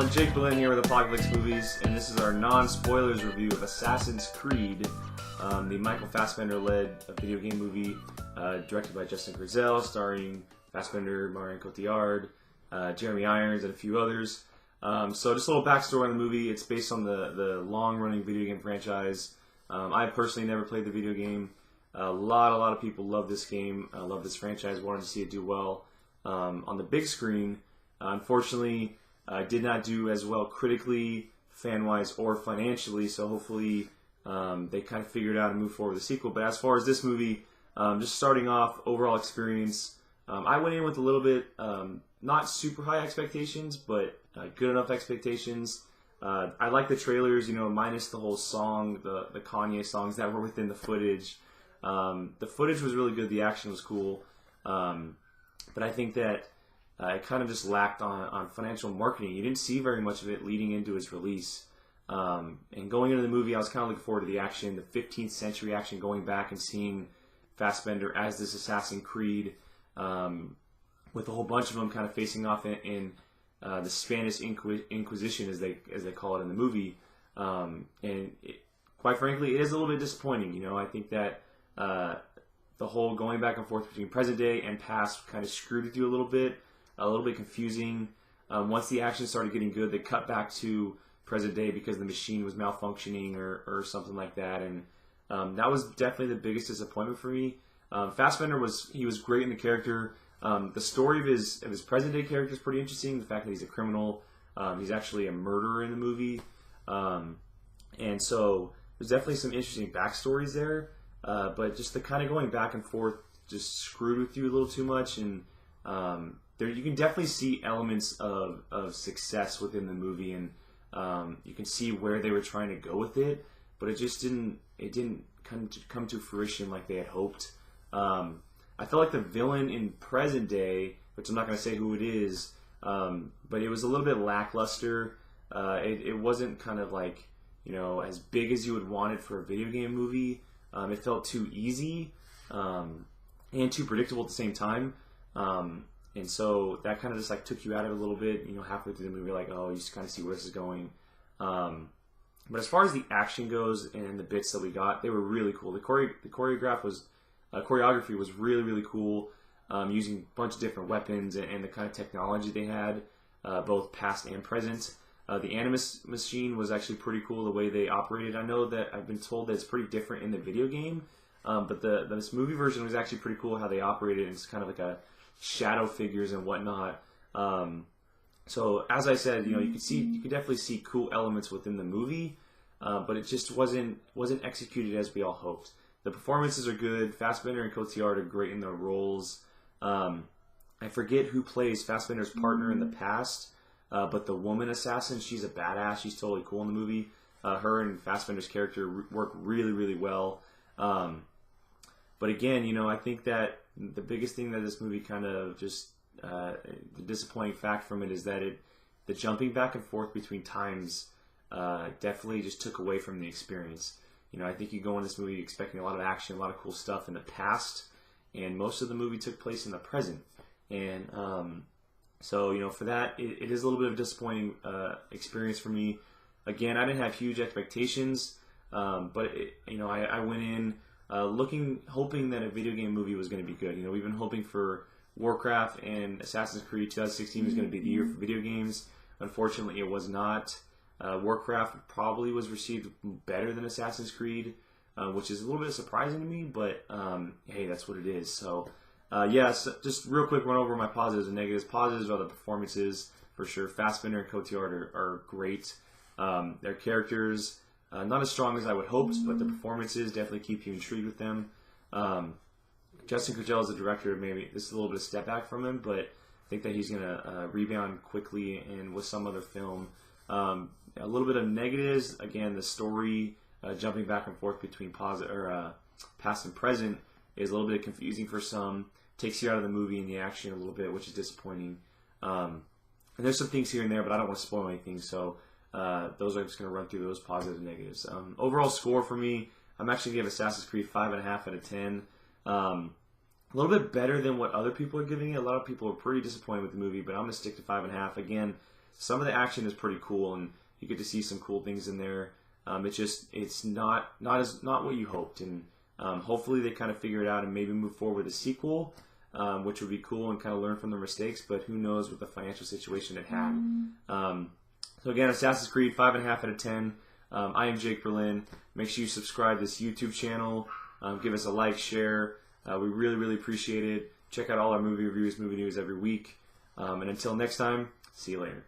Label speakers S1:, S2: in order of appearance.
S1: everyone, Jake Berlin here with Apocalypse Movies, and this is our non-spoilers review of Assassin's Creed, the Michael Fassbender-led video game movie directed by Justin Kurzel, starring Fassbender, Marion Cotillard, Jeremy Irons, and a few others. So just a little backstory on the movie. It's based on the long-running video game franchise. I personally never played the video game. A lot of people love this game, love this franchise, wanted to see it do well on the big screen. Unfortunately, did not do as well critically, fan-wise, or financially, so hopefully they kind of figured out and moved forward with the sequel. But as far as this movie, just starting off, overall experience, I went in with a little bit, not super high expectations, but good enough expectations. I like the trailers, minus the whole song, the Kanye songs that were within the footage. The footage was really good, the action was cool, but I think that it kind of just lacked on financial marketing. You didn't see very much of it leading into its release. And going into the movie, I was kind of looking forward to the action, the 15th century action, going back and seeing Fassbender as this Assassin's Creed, with a whole bunch of them kind of facing off in the Spanish Inquisition, as they call it in the movie. Quite frankly, it is a little bit disappointing. I think that the whole going back and forth between present day and past kind of screwed with you a little bit confusing. Once the action started getting good, they cut back to present day because the machine was malfunctioning or something like that, and that was definitely the biggest disappointment for me. Fassbender was great in the character. The story of his present day character is pretty interesting. The fact that he's a criminal, he's actually a murderer in the movie, and so there's definitely some interesting backstories there. But just the kind of going back and forth just screwed with you a little too much, and there you can definitely see elements of success within the movie, and you can see where they were trying to go with it, but it just didn't come to fruition like they had hoped. I felt like the villain in present day, which I'm not going to say who it is, but it was a little bit lackluster. It wasn't kind of like as big as you would want it for a video game movie. It felt too easy and too predictable at the same time. And so that kind of just took you out of it a little bit, halfway through the movie, you just kind of see where this is going. But as far as the action goes and the bits that we got, they were really cool. The choreography was really, really cool, using a bunch of different weapons and the kind of technology they had, both past and present. The Animus machine was actually pretty cool, the way they operated. I know that I've been told that it's pretty different in the video game, but this movie version was actually pretty cool how they operated. It's kind of like a shadow figures and whatnot. So as I said, you could definitely see cool elements within the movie, but it just wasn't executed as we all hoped. The performances are good. Fassbender and Cotillard are great in their roles. I forget who plays Fassbender's partner in the past, but the woman assassin, she's a badass. She's totally cool in the movie. Her and Fassbender's character work really, really well. But again, I think that the biggest thing that this movie kind of just, the disappointing fact from it is that the jumping back and forth between times definitely just took away from the experience. I think you go in this movie expecting a lot of action, a lot of cool stuff in the past, and most of the movie took place in the present. And so, for that, it is a little bit of a disappointing experience for me. Again, I didn't have huge expectations, but I went in hoping that a video game movie was going to be good. We've been hoping for Warcraft and Assassin's Creed 2016 was going to be the year for video games. Unfortunately, it was not. Warcraft probably was received better than Assassin's Creed, which is a little bit surprising to me, but hey, that's what it is. So, so just real quick run over my positives and negatives. Positives are the performances, for sure. Fassbender and Cotillard are great. Their characters, not as strong as I would hoped, but the performances definitely keep you intrigued with them. Justin Kurzel is the director. Maybe this is a little bit of a step back from him, but I think that he's going to rebound quickly and with some other film. A little bit of negatives, again, the story jumping back and forth between past and present is a little bit confusing for some. Takes you out of the movie and the action a little bit, which is disappointing. And there's some things here and there, but I don't want to spoil anything, so those are just going to run through those positives and negatives. Overall score for me, I'm actually going to give Assassin's Creed 5.5 out of 10. A little bit better than what other people are giving it. A lot of people are pretty disappointed with the movie, but I'm going to stick to 5.5. Again, some of the action is pretty cool, and you get to see some cool things in there. It's not what you hoped, and hopefully they kind of figure it out and maybe move forward with a sequel, which would be cool and kind of learn from the mistakes. But who knows with the financial situation it had. So again, Assassin's Creed 5.5 out of 10. I am Jake Berlin. Make sure you subscribe to this YouTube channel. Give us a like, share. We really, really appreciate it. Check out all our movie reviews, movie news every week. And until next time, see you later.